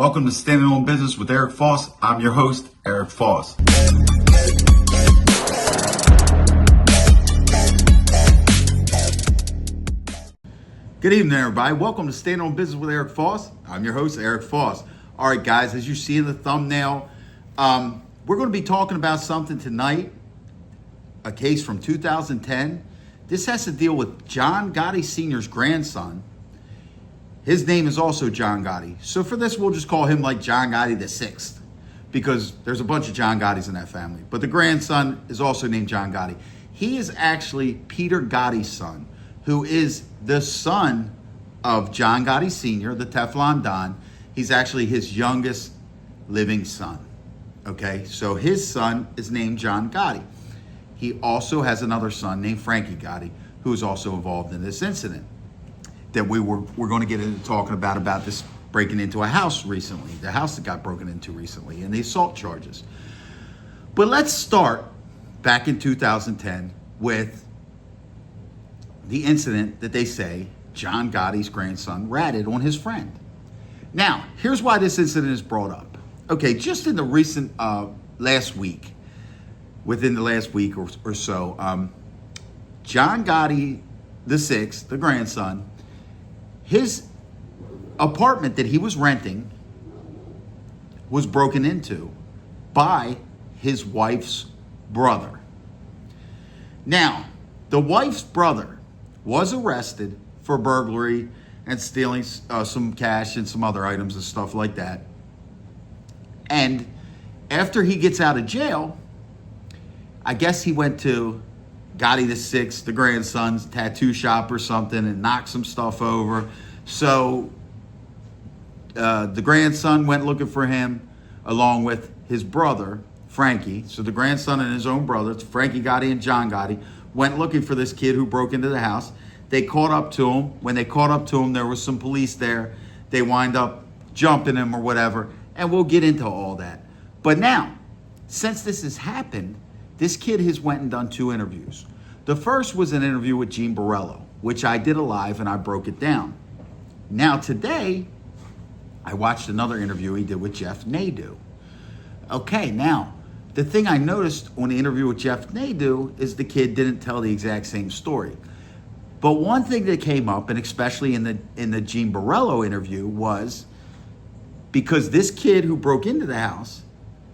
Welcome to Standing on Business with Eric Foss. I'm your host, Eric Foss. Good evening, everybody. Welcome to Standing on Business with Eric Foss. I'm your host, Eric Foss. All right, guys, as you see in the thumbnail, we're going to be talking about something tonight, a case from 2010. This has to deal with John Gotti Sr.'s grandson. His name is also John Gotti. So for this, we'll just call him like John Gotti the Sixth, because there's a bunch of John Gottis in that family. But the grandson is also named John Gotti. He is actually Peter Gotti's son, who is the son of John Gotti Sr., the Teflon Don. He's actually his youngest living son. Okay, so his son is named John Gotti. He also has another son named Frankie Gotti, who is also involved in this incident that we're going to get into talking about this breaking into a house recently, the house that got broken into recently, and the assault charges. But let's start back in 2010 with the incident that they say John Gotti's grandson ratted on his friend. Now, here's why this incident is brought up. Okay, just in the recent last week, within the last week or so, John Gotti the Sixth, the grandson, his apartment that he was renting was broken into by his wife's brother. Now, the wife's brother was arrested for burglary and stealing some cash and some other items and stuff like that. And after he gets out of jail, I guess he went to Gotti the Sixth, the grandson's tattoo shop or something, and knocked some stuff over. So the grandson went looking for him along with his brother, Frankie. So the grandson and his own brother, Frankie Gotti and John Gotti, went looking for this kid who broke into the house. They caught up to him. When they caught up to him, there was some police there. They wind up jumping him or whatever, and we'll get into all that. But now, since this has happened, this kid has went and done 2 interviews. The first was an interview with Gene Borello, which I did live and I broke it down. Now today, I watched another interview he did with Jeff Nadeau. Okay, now, the thing I noticed on the interview with Jeff Nadeau is the kid didn't tell the exact same story. But one thing that came up, and especially in the Gene Borello interview, was because this kid who broke into the house,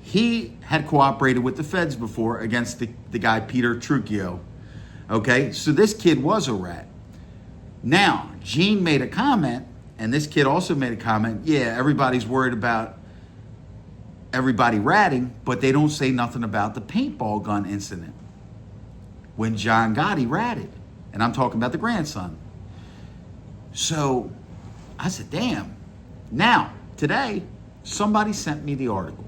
he had cooperated with the feds before against the guy Peter Trucchio. Okay, so this kid was a rat. Now, Gene made a comment, and this kid also made a comment, yeah, everybody's worried about everybody ratting, but they don't say nothing about the paintball gun incident when John Gotti ratted. And I'm talking about the grandson. So I said, damn. Now, today, somebody sent me the article.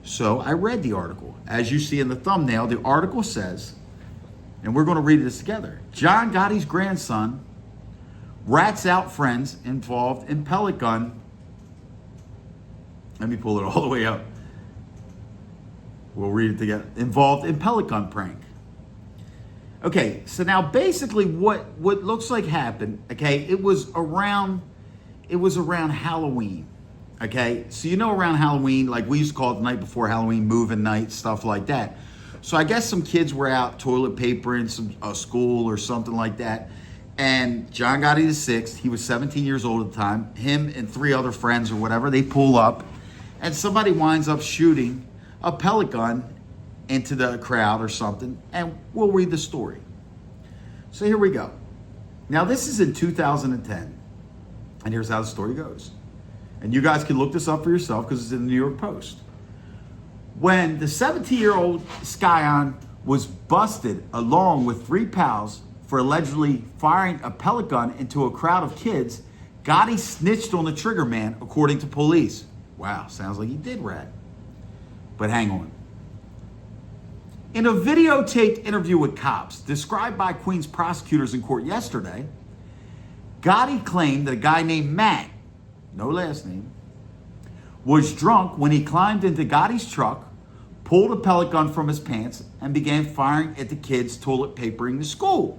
So I read the article. As you see in the thumbnail, the article says, and we're going to read this together, John Gotti's grandson rats out friends involved in pellet gun. Let me pull it all the way up. We'll read it together. Involved in pellet gun prank. Okay, so now basically what looks like happened, okay, it was around Halloween. Okay, so around Halloween, like we used to call it the night before Halloween, moving night, stuff like that. So I guess some kids were out toilet paper in some school or something like that. And John Gotti the Sixth, he was 17 years old at the time, him and 3 other friends or whatever, they pull up and somebody winds up shooting a pellet gun into the crowd or something. And we'll read the story. So here we go. Now this is in 2010. And here's how the story goes. And you guys can look this up for yourself because it's in the New York Post. When the 17-year-old Skyon was busted along with 3 pals for allegedly firing a pellet gun into a crowd of kids, Gotti snitched on the trigger man, according to police. Wow, sounds like he did rat. But hang on. In a videotaped interview with cops, described by Queens prosecutors in court yesterday, Gotti claimed that a guy named Matt, no last name, was drunk when he climbed into Gotti's truck, pulled a pellet gun from his pants, and began firing at the kids toilet papering the school.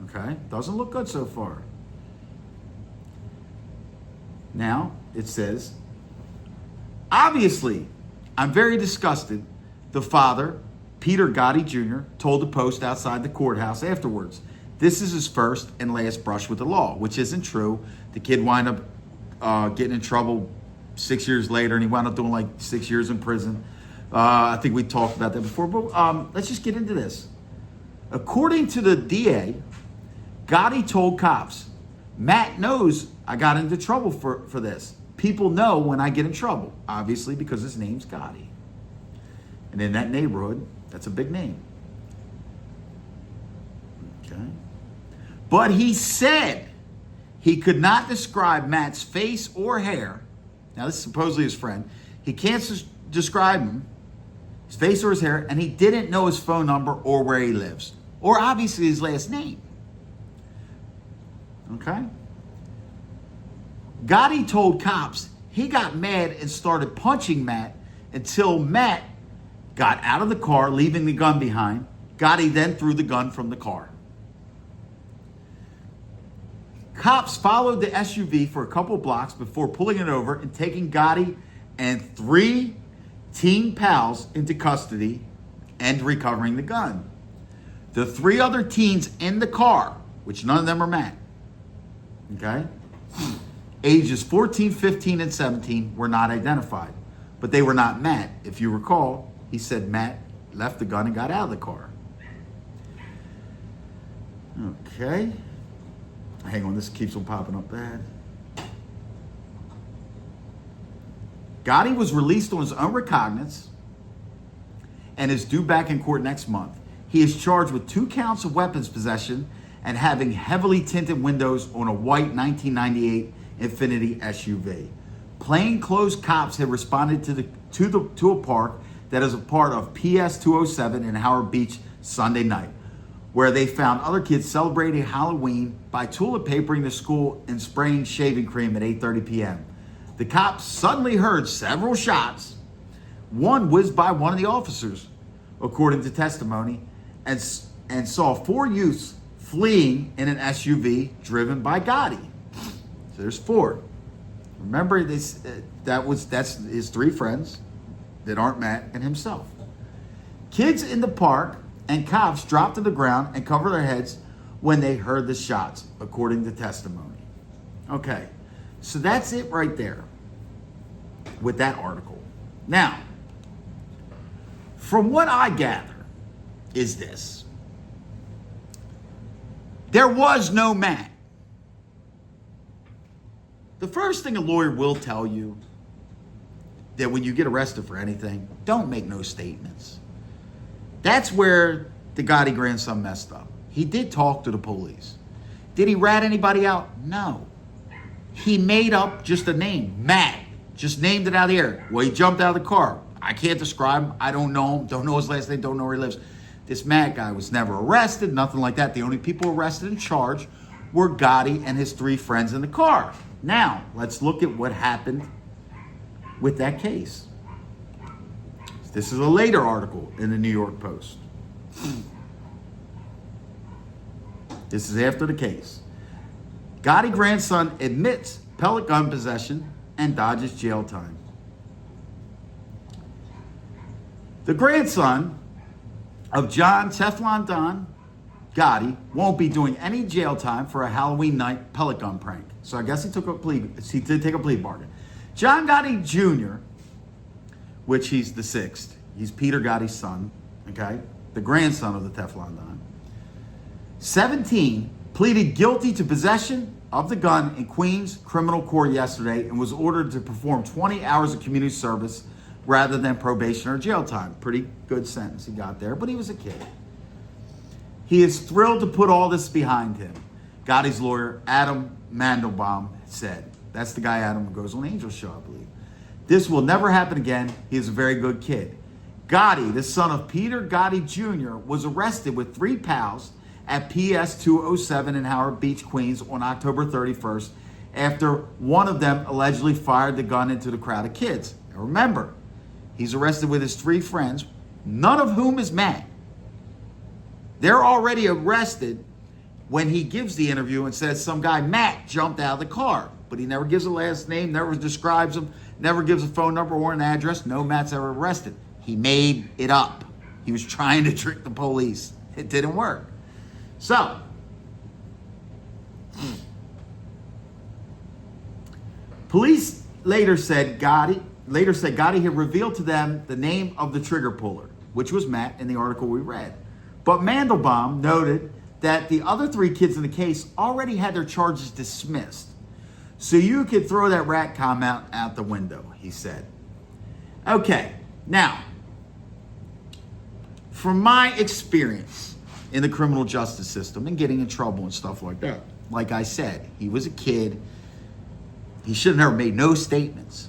Okay, doesn't look good so far. Now, it says, obviously, I'm very disgusted, the father, Peter Gotti Jr., told the Post outside the courthouse afterwards. This is his first and last brush with the law, which isn't true. The kid wound up getting in trouble 6 years later, and he wound up doing like 6 years in prison. I think we talked about that before, but let's just get into this. According to the DA, Gotti told cops, Matt knows I got into trouble for this. People know when I get in trouble, obviously, because his name's Gotti. And in that neighborhood, that's a big name. Okay. But he said he could not describe Matt's face or hair. Now, this is supposedly his friend. He can't describe him, his face or his hair, and he didn't know his phone number or where he lives, or obviously his last name. Okay? Gotti told cops he got mad and started punching Matt until Matt got out of the car, leaving the gun behind. Gotti then threw the gun from the car. Cops followed the SUV for a couple blocks before pulling it over and taking Gotti and 3 teen pals into custody and recovering the gun. The 3 other teens in the car, which none of them are Matt, okay, ages 14, 15, and 17 were not identified. But they were not Matt. If you recall, he said Matt left the gun and got out of the car. Okay. Hang on, this keeps on popping up bad. Gotti was released on his own recognizance and is due back in court next month. He is charged with 2 counts of weapons possession and having heavily tinted windows on a white 1998 Infiniti SUV. Plainclothes cops had responded to a park that is a part of PS 207 in Howard Beach Sunday night, where they found other kids celebrating Halloween by toilet papering the school and spraying shaving cream at 8:30 p.m. The cops suddenly heard several shots. One whizzed by one of the officers, according to testimony, and saw 4 youths fleeing in an SUV driven by Gotti. So there's 4. Remember this? That's his 3 friends that aren't Matt and himself. Kids in the park and cops dropped to the ground and covered their heads when they heard the shots, according to testimony. Okay, so that's it right there with that article. Now, from what I gather is this. There was no Matt. The first thing a lawyer will tell you that when you get arrested for anything, don't make no statements. That's where the Gotti grandson messed up. He did talk to the police. Did he rat anybody out? No. He made up just a name, Matt. Just named it out of the air. Well, he jumped out of the car. I can't describe him. I don't know him. Don't know his last name. Don't know where he lives. This Matt guy was never arrested. Nothing like that. The only people arrested and charged were Gotti and his 3 friends in the car. Now, let's look at what happened with that case. This is a later article in the New York Post. This is after the case. Gotti grandson admits pellet gun possession and dodges jail time. The grandson of John Teflon Don Gotti won't be doing any jail time for a Halloween night pellet gun prank. So I guess he did take a plea bargain. John Gotti Jr., which he's the 6th. He's Peter Gotti's son, okay? The grandson of the Teflon Don. 17, pleaded guilty to possession of the gun in Queens criminal court yesterday and was ordered to perform 20 hours of community service rather than probation or jail time. Pretty good sentence he got there, but he was a kid. He is thrilled to put all this behind him. Gotti's lawyer, Adam Mandelbaum, said. That's the guy Adam who goes on Angel's show, I believe. This will never happen again. He is a very good kid. Gotti, the son of Peter Gotti Jr., was arrested with 3 pals at PS 207 in Howard Beach, Queens on October 31st after one of them allegedly fired the gun into the crowd of kids. Now remember, he's arrested with his 3 friends, none of whom is Matt. They're already arrested when he gives the interview and says some guy, Matt, jumped out of the car. but he never gives a last name, never describes him, never gives a phone number or an address. No Matt's ever arrested. He made it up. He was trying to trick the police. It didn't work. So, police later said Gotti had revealed to them the name of the trigger puller, which was Matt in the article we read. But Mandelbaum noted that the other 3 kids in the case already had their charges dismissed. So you could throw that rat comment out the window, he said. Okay, now, from my experience in the criminal justice system and getting in trouble and stuff like that, like I said, he was a kid. He should have never made no statements.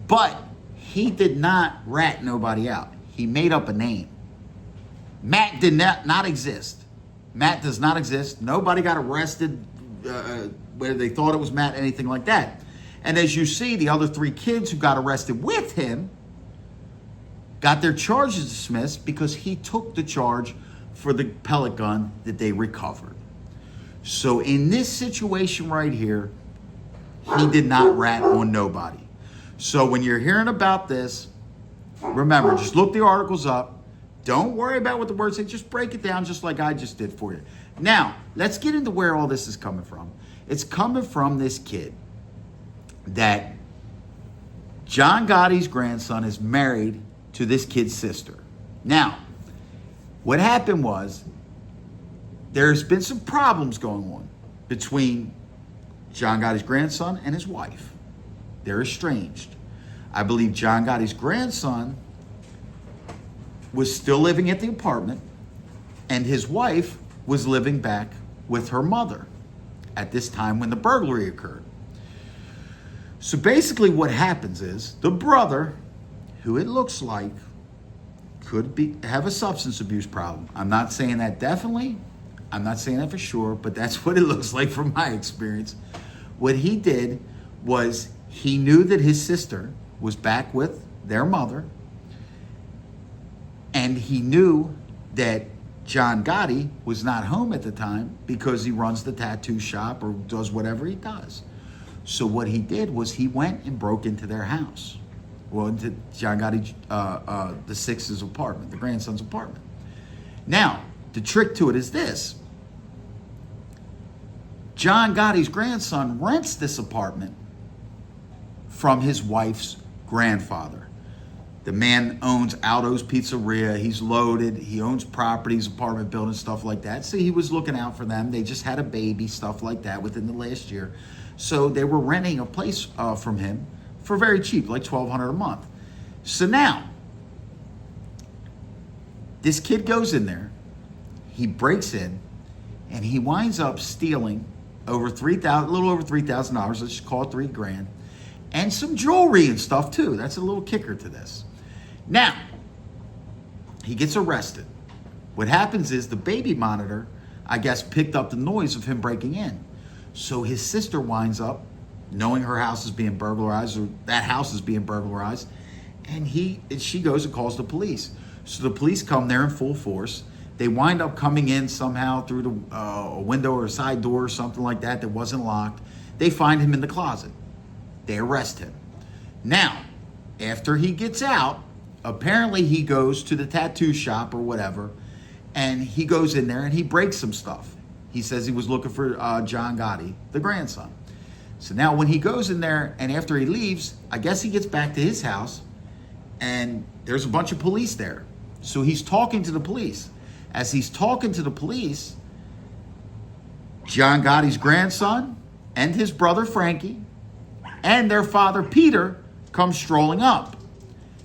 But he did not rat nobody out. He made up a name. Matt did not exist. Matt does not exist. Nobody got arrested where they thought it was Matt, anything like that. And as you see, the other 3 kids who got arrested with him got their charges dismissed because he took the charge for the pellet gun that they recovered. So in this situation right here, he did not rat on nobody. So when you're hearing about this, remember, just look the articles up. Don't worry about what the words say. Just break it down just like I just did for you. Now, let's get into where all this is coming from. It's coming from this kid that John Gotti's grandson is married to this kid's sister. Now, what happened was there's been some problems going on between John Gotti's grandson and his wife. They're estranged. I believe John Gotti's grandson was still living at the apartment, and his wife was living back with her mother at this time when the burglary occurred. So basically what happens is the brother, who it looks like could have a substance abuse problem. I'm not saying that definitely. I'm not saying that for sure, but that's what it looks like from my experience. What he did was he knew that his sister was back with their mother, and he knew that John Gotti was not home at the time because he runs the tattoo shop or does whatever he does. So what he did was he went and broke into their house. Well, into John Gotti, the 6's apartment, the grandson's apartment. Now, the trick to it is this. John Gotti's grandson rents this apartment from his wife's grandfather. The man owns Aldo's Pizzeria. He's loaded. He owns properties, apartment buildings, stuff like that. So he was looking out for them. They just had a baby, stuff like that within the last year. So they were renting a place from him for very cheap, like $1,200 a month. So now, this kid goes in there. He breaks in, and he winds up stealing a little over $3,000. Let's just call it $3,000, and some jewelry and stuff too. That's a little kicker to this. Now, he gets arrested. What happens is the baby monitor, I guess, picked up the noise of him breaking in. So his sister winds up knowing her house is being burglarized, or that house is being burglarized, and she goes and calls the police. So the police come there in full force. They wind up coming in somehow through a window or a side door or something like that wasn't locked. They find him in the closet. They arrest him. Now, after he gets out, apparently he goes to the tattoo shop or whatever, and he goes in there and he breaks some stuff. He says he was looking for John Gotti, the grandson. So now when he goes in there and after he leaves, I guess he gets back to his house and there's a bunch of police there. So he's talking to the police. As he's talking to the police, John Gotti's grandson and his brother Frankie and their father Peter come strolling up.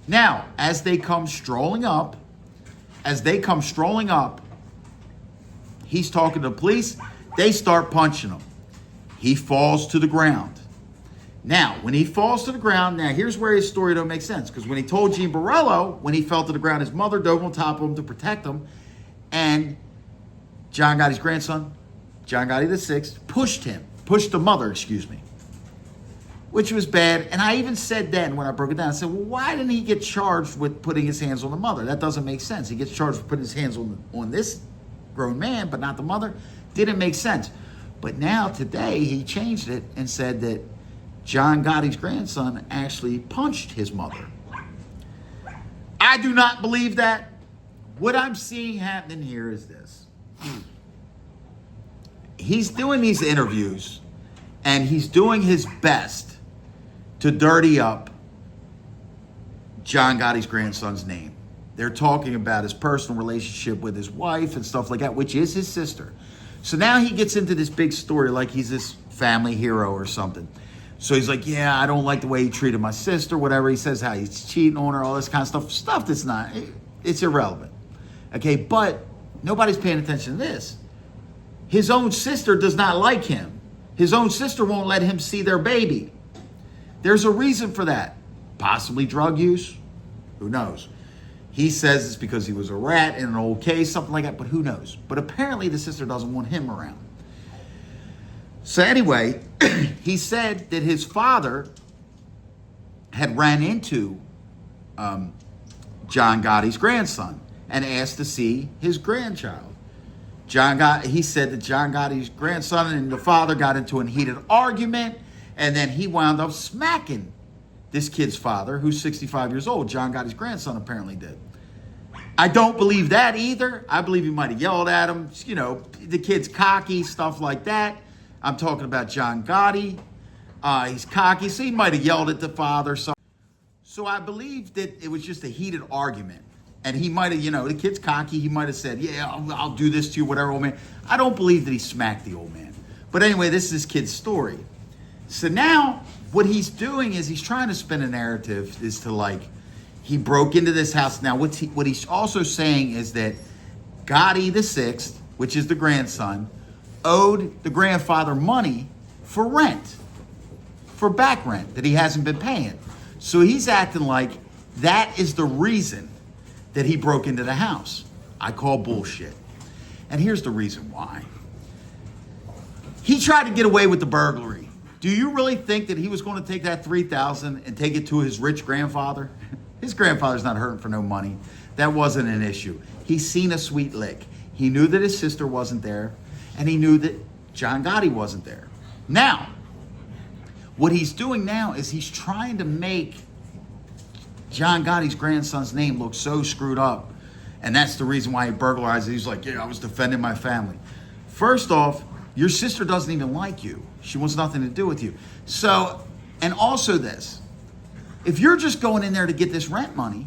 Now, as they come strolling up, he's talking to the police. They start punching him. He falls to the ground. Now, when he falls to the ground, now here's where his story don't make sense. Because when he told Gene Borello, when he fell to the ground, his mother dove on top of him to protect him. And John Gotti's grandson, John Gotti the sixth, pushed the mother, which was bad. And I even said then when I broke it down, I said, well, why didn't he get charged with putting his hands on the mother? That doesn't make sense. He gets charged with putting his hands on this grown man, but not the mother. Didn't make sense. But now today he changed it and said that John Gotti's grandson actually punched his mother. I do not believe that. What I'm seeing happening here is this. He's doing these interviews and he's doing his best to dirty up John Gotti's grandson's name. They're talking about his personal relationship with his wife and stuff like that, which is his sister. So now he gets into this big story like he's this family hero or something. So he's like, yeah, I don't like the way he treated my sister, whatever. He says how he's cheating on her, all this kind of stuff. Stuff that's not, it's irrelevant. Okay, but nobody's paying attention to this. His own sister does not like him. His own sister won't let him see their baby. There's a reason for that. Possibly drug use. Who knows? He says it's because he was a rat in an old case, something like that, but who knows? But apparently the sister doesn't want him around. So anyway, he said that his father had ran into John Gotti's grandson and asked to see his grandchild. He said that John Gotti's grandson and the father got into a heated argument, and then he wound up smacking this kid's father, who's 65 years old. John Gotti's grandson apparently did. I don't believe that either. I believe he might have yelled at him. You know, the kid's cocky, stuff like that. I'm talking about John Gotti. He's cocky, so he might have yelled at the father. So I believe that it was just a heated argument. And he might have, the kid's cocky. He might have said, yeah, I'll do this to you, whatever, old man. I don't believe that he smacked the old man. But anyway, this is his kid's story. So now what he's doing is he's trying to spin a narrative is to like, he broke into this house. Now what he's also saying is that Gotti the sixth, which is the grandson, owed the grandfather money for rent, for back rent that he hasn't been paying. So he's acting like that is the reason that he broke into the house. I call bullshit. And here's the reason why. He tried to get away with the burglary. Do you really think that he was going to take that $3,000 and take it to his rich grandfather? His grandfather's not hurting for no money. That wasn't an issue. He's seen a sweet lick. He knew that his sister wasn't there, and he knew that John Gotti wasn't there. Now, what he's doing now is he's trying to make John Gotti's grandson's name look so screwed up, and that's the reason why he burglarized it. He's like, yeah, I was defending my family. First off, your sister doesn't even like you. She wants nothing to do with you. So, and also this, if you're just going in there to get this rent money,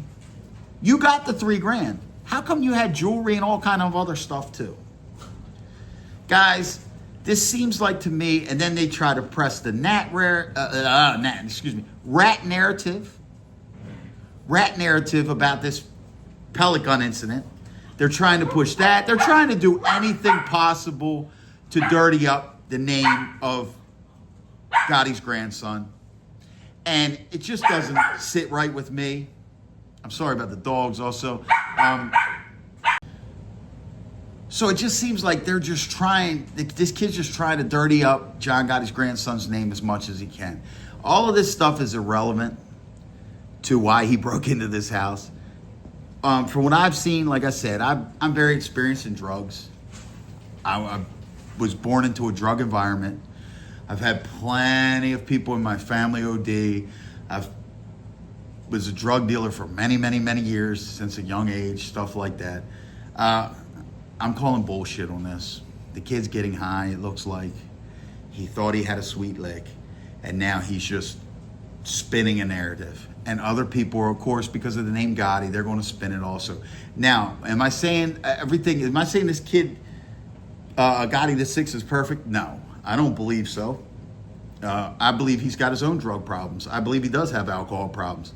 you got the $3,000. How come you had jewelry and all kind of other stuff too? Guys, this seems like to me, and then they try to press the rat narrative about this pellet gun incident. They're trying to push that. They're trying to do anything possible to dirty up the name of Gotti's grandson. And it just doesn't sit right with me. I'm sorry about the dogs also. So it just seems like they're just trying, this kid's just trying to dirty up John Gotti's grandson's name as much as he can. All of this stuff is irrelevant to why he broke into this house. From what I've seen, like I said, I'm very experienced in drugs. I was born into a drug environment. I've had plenty of people in my family OD. I was a drug dealer for many, many, many years, since a young age, stuff like that. I'm calling bullshit on this. The kid's getting high, it looks like. He thought he had a sweet lick, and now he's just spinning a narrative. And other people are, of course, because of the name Gotti, they're going to spin it also. Now, am I saying this kid, Gotti the Sixth, is perfect? No, I don't believe so. I believe he's got his own drug problems. I believe he does have alcohol problems.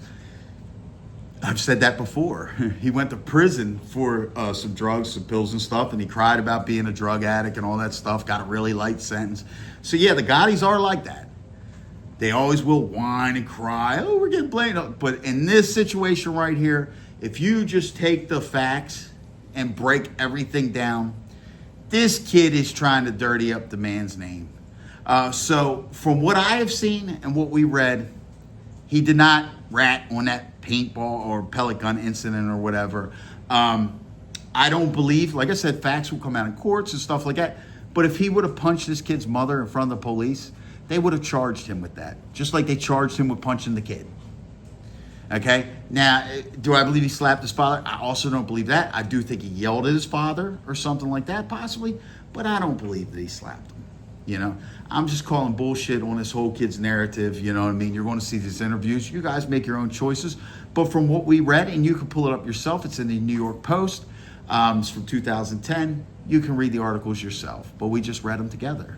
I've said that before. He went to prison for some drugs, some pills and stuff, and he cried about being a drug addict and all that stuff, got a really light sentence. So yeah, the Gottis are like that. They always will whine and cry, oh, we're getting blamed. But in this situation right here, if you just take the facts and break everything down, this kid is trying to dirty up the man's name. So from what I have seen and what we read, he did not rat on that paintball or pellet gun incident or whatever. I don't believe, like I said, facts will come out in courts and stuff like that. But if he would have punched this kid's mother in front of the police, they would have charged him with that, just like they charged him with punching the kid. Okay, now, do I believe he slapped his father? I also don't believe that. I do think he yelled at his father or something like that, possibly, but I don't believe that he slapped him. You know, I'm just calling bullshit on this whole kid's narrative. You know what I mean? You're going to see these interviews. You guys make your own choices. But from what we read, and you can pull it up yourself, it's in the New York Post. It's from 2010. You can read the articles yourself, but we just read them together.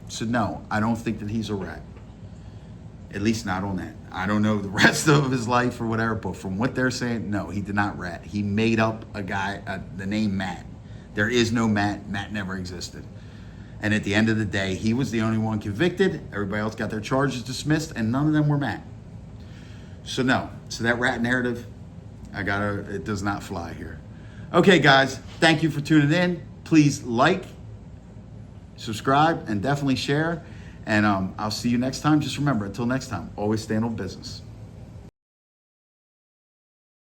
So no, I don't think that he's a rat. At least not on that. I don't know the rest of his life or whatever, but from what they're saying, no, he did not rat. He made up a guy, the name Matt. There is no Matt. Matt never existed. And at the end of the day, he was the only one convicted. Everybody else got their charges dismissed, and none of them were Matt. So no. So that rat narrative, it does not fly here. Okay, guys, thank you for tuning in. Please like, subscribe, and definitely share. And I'll see you next time. Just remember, until next time, always stand on business.